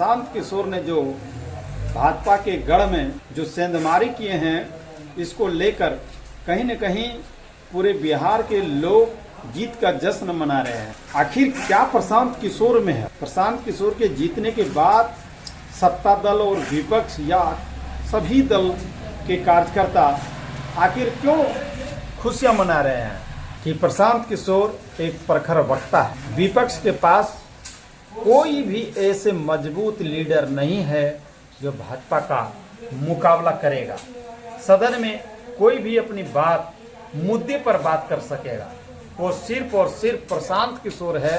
प्रशांत किशोर ने जो भाजपा के गढ़ में जो सेंधमारी किए हैं, इसको लेकर कहीं न कहीं पूरे बिहार के लोग जीत का जश्न मना रहे हैं। आखिर क्या प्रशांत किशोर में है? प्रशांत किशोर के जीतने के बाद सत्ता दल और विपक्ष या सभी दल के कार्यकर्ता आखिर क्यों खुशियां मना रहे हैं कि प्रशांत किशोर एक प्रखर वक्ता है। विपक्ष के पास कोई भी ऐसे मजबूत लीडर नहीं है जो भाजपा का मुकाबला करेगा। सदन में कोई भी अपनी बात मुद्दे पर बात कर सकेगा। वो सिर्फ और सिर्फ प्रशांत किशोर है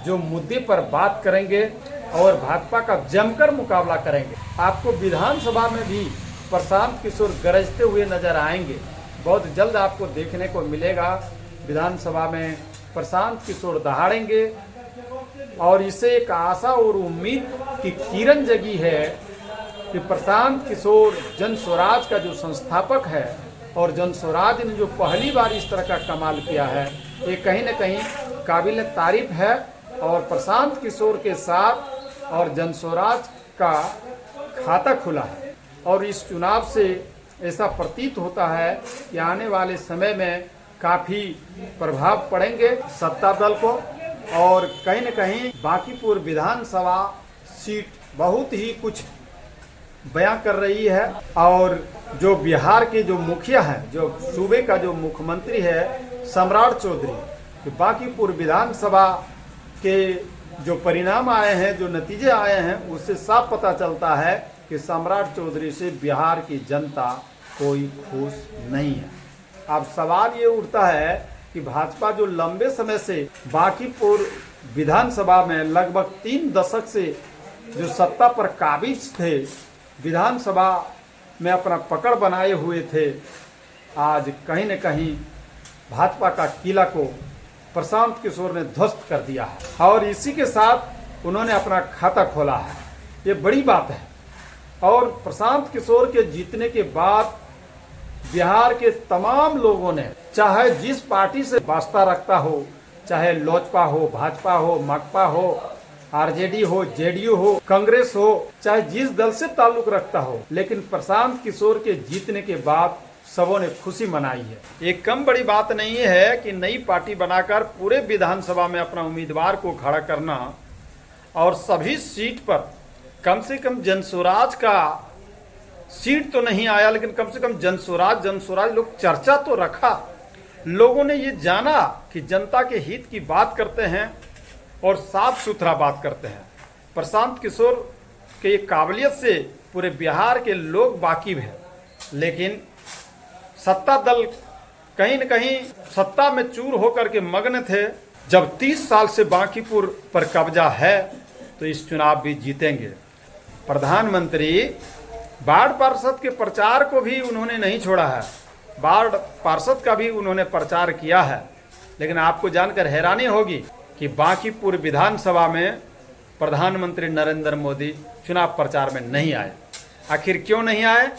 जो मुद्दे पर बात करेंगे और भाजपा का जमकर मुकाबला करेंगे। आपको विधानसभा में भी प्रशांत किशोर गरजते हुए नजर आएंगे। बहुत जल्द आपको देखने को मिलेगा विधानसभा में प्रशांत किशोर दहाड़ेंगे और इसे एक आशा और उम्मीद की किरण जगी है कि प्रशांत किशोर जन स्वराज का जो संस्थापक है और जन स्वराज ने जो पहली बार इस तरह का कमाल किया है, ये कहीं न कहीं काबिल तारीफ है। और प्रशांत किशोर के साथ और जन स्वराज का खाता खुला है और इस चुनाव से ऐसा प्रतीत होता है कि आने वाले समय में काफ़ी प्रभाव पड़ेंगे सत्ता दल को। और कहीं न कहीं बांकीपुर विधानसभा सीट बहुत ही कुछ बयां कर रही है। और जो बिहार के जो मुखिया हैं, जो सूबे का जो मुख्यमंत्री है सम्राट चौधरी, कि बांकीपुर विधानसभा के जो परिणाम आए हैं, जो नतीजे आए हैं, उससे साफ पता चलता है कि सम्राट चौधरी से बिहार की जनता कोई खुश नहीं है। अब सवाल ये उठता है कि भाजपा जो लंबे समय से बांकीपुर विधानसभा में लगभग 3 दशक से जो सत्ता पर काबिज थे, विधानसभा में अपना पकड़ बनाए हुए थे, आज कहीं न कहीं भाजपा का किला को प्रशांत किशोर ने ध्वस्त कर दिया है और इसी के साथ उन्होंने अपना खाता खोला है। ये बड़ी बात है। और प्रशांत किशोर के जीतने के बाद बिहार के तमाम लोगों ने, चाहे जिस पार्टी से वास्ता रखता हो, चाहे लोजपा हो, भाजपा हो, माकपा हो, आरजेडी हो, जेडीयू हो, कांग्रेस हो, चाहे जिस दल से ताल्लुक रखता हो, लेकिन प्रशांत किशोर के जीतने के बाद सबों ने खुशी मनाई है। एक कम बड़ी बात नहीं है कि नई पार्टी बनाकर पूरे विधानसभा में अपना उम्मीदवार को खड़ा करना और सभी सीट पर कम से कम जनस्वराज का सीट तो नहीं आया, लेकिन कम से कम जनस्वराज लोग चर्चा तो रखा। लोगों ने ये जाना कि जनता के हित की बात करते हैं और साफ सुथरा बात करते हैं। प्रशांत किशोर के काबिलियत से पूरे बिहार के लोग वाकिफ हैं, लेकिन सत्ता दल कहीं न कहीं सत्ता में चूर होकर के मग्न थे। जब 30 साल से बांकीपुर पर कब्जा है तो इस चुनाव भी जीतेंगे। प्रधानमंत्री वार्ड पार्षद के प्रचार को भी उन्होंने नहीं छोड़ा है, वार्ड पार्षद का भी उन्होंने प्रचार किया है। लेकिन आपको जानकर हैरानी होगी कि बांकीपुर विधानसभा में प्रधानमंत्री नरेंद्र मोदी चुनाव प्रचार में नहीं आए। आखिर क्यों नहीं आए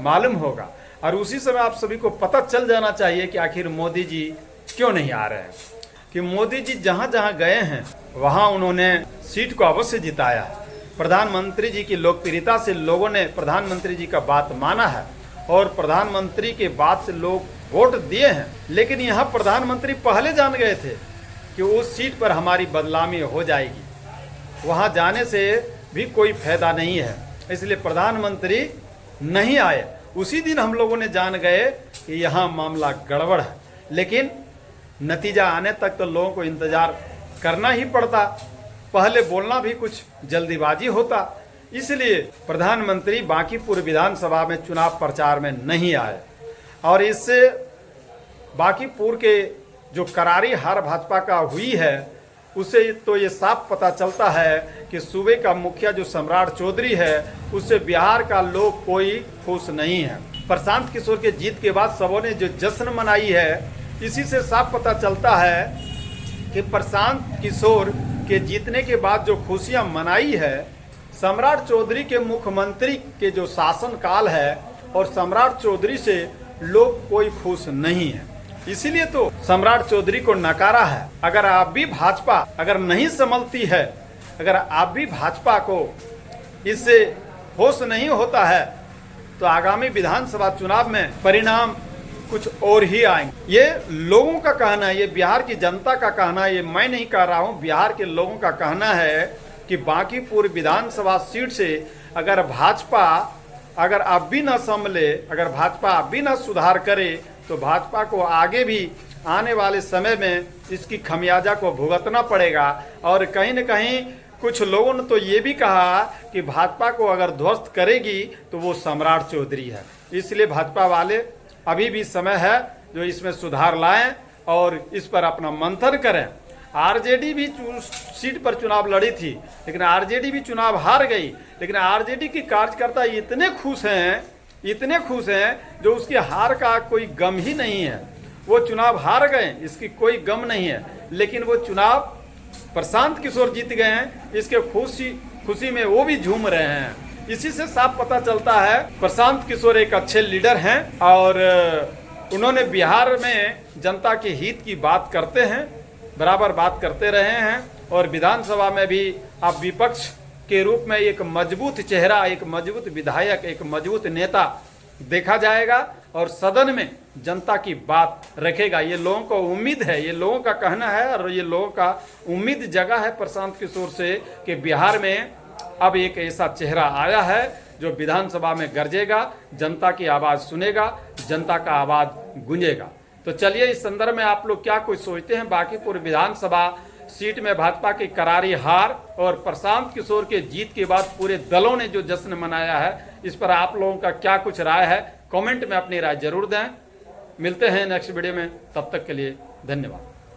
मालूम होगा, और उसी समय आप सभी को पता चल जाना चाहिए कि आखिर मोदी जी क्यों नहीं आ रहे हैं। कि मोदी जी जहां जहां गए हैं वहां उन्होंने सीट को अवश्य जिताया है। प्रधानमंत्री जी की लोकप्रियता से लोगों ने प्रधानमंत्री जी का बात माना है और प्रधानमंत्री के बाद से लोग वोट दिए हैं। लेकिन यहाँ प्रधानमंत्री पहले जान गए थे कि उस सीट पर हमारी बदनामी हो जाएगी, वहाँ जाने से भी कोई फायदा नहीं है, इसलिए प्रधानमंत्री नहीं आए। उसी दिन हम लोगों ने जान गए कि यहाँ मामला गड़बड़ है, लेकिन नतीजा आने तक तो लोगों को इंतजार करना ही पड़ता। पहले बोलना भी कुछ जल्दीबाजी होता, इसलिए प्रधानमंत्री बांकीपुर विधानसभा में चुनाव प्रचार में नहीं आए। और इससे बांकीपुर के जो करारी हार भाजपा का हुई है, उससे तो ये साफ पता चलता है कि सूबे का मुखिया जो सम्राट चौधरी है, उससे बिहार का लोग कोई खुश नहीं है। प्रशांत किशोर के जीत के बाद सबों ने जो जश्न मनाई है, इसी से साफ पता चलता है कि प्रशांत किशोर के जीतने के बाद जो खुशियां मनाई है, सम्राट चौधरी के मुख्यमंत्री के जो शासनकाल है और सम्राट चौधरी से लोग कोई खुश नहीं है। इसीलिए तो सम्राट चौधरी को नकारा है। अगर आप भी भाजपा अगर नहीं संभलती है अगर आप भी भाजपा को इससे होश नहीं होता है तो आगामी विधानसभा चुनाव में परिणाम कुछ और ही आएंगे। ये लोगों का कहना है, ये बिहार की जनता का कहना है, ये मैं नहीं कह रहा हूँ, बिहार के लोगों का कहना है कि बांकीपुर विधानसभा सीट से अगर भाजपा अगर अब भी न संभले, अगर भाजपा अब भी न सुधार करे तो भाजपा को आगे भी आने वाले समय में इसकी खमियाजा को भुगतना पड़ेगा। और कहीं न कहीं कुछ लोगों ने तो ये भी कहा कि भाजपा को अगर ध्वस्त करेगी तो वो सम्राट चौधरी है। इसलिए भाजपा वाले अभी भी समय है जो इसमें सुधार लाएं और इस पर अपना मंथन करें। आरजेडी भी सीट पर चुनाव लड़ी थी, लेकिन आरजेडी भी चुनाव हार गई, लेकिन आरजेडी की कार्यकर्ता इतने खुश हैं जो उसकी हार का कोई गम ही नहीं है। वो चुनाव हार गए, इसकी कोई गम नहीं है, लेकिन वो चुनाव प्रशांत किशोर जीत गए हैं, इसके खुशी में वो भी झूम रहे हैं। इसी से साफ पता चलता है प्रशांत किशोर एक अच्छे लीडर हैं और उन्होंने बिहार में जनता के हित की बात करते हैं, बराबर बात करते रहे हैं और विधानसभा में भी अब विपक्ष के रूप में एक मजबूत चेहरा, एक मजबूत विधायक, एक मजबूत नेता देखा जाएगा और सदन में जनता की बात रखेगा। ये लोगों को उम्मीद है, ये लोगों का कहना है और ये लोगों का उम्मीद जगह है प्रशांत किशोर से कि बिहार में अब एक ऐसा चेहरा आया है जो विधानसभा में गरजेगा, जनता की आवाज़ सुनेगा, जनता का आवाज़ गूंजेगा। तो चलिए इस संदर्भ में आप लोग क्या कुछ सोचते हैं। बांकीपुर विधानसभा सीट में भाजपा की करारी हार और प्रशांत किशोर के जीत के बाद पूरे दलों ने जो जश्न मनाया है, इस पर आप लोगों का क्या कुछ राय है, कमेंट में अपनी राय जरूर दें। मिलते हैं नेक्स्ट वीडियो में, तब तक के लिए धन्यवाद।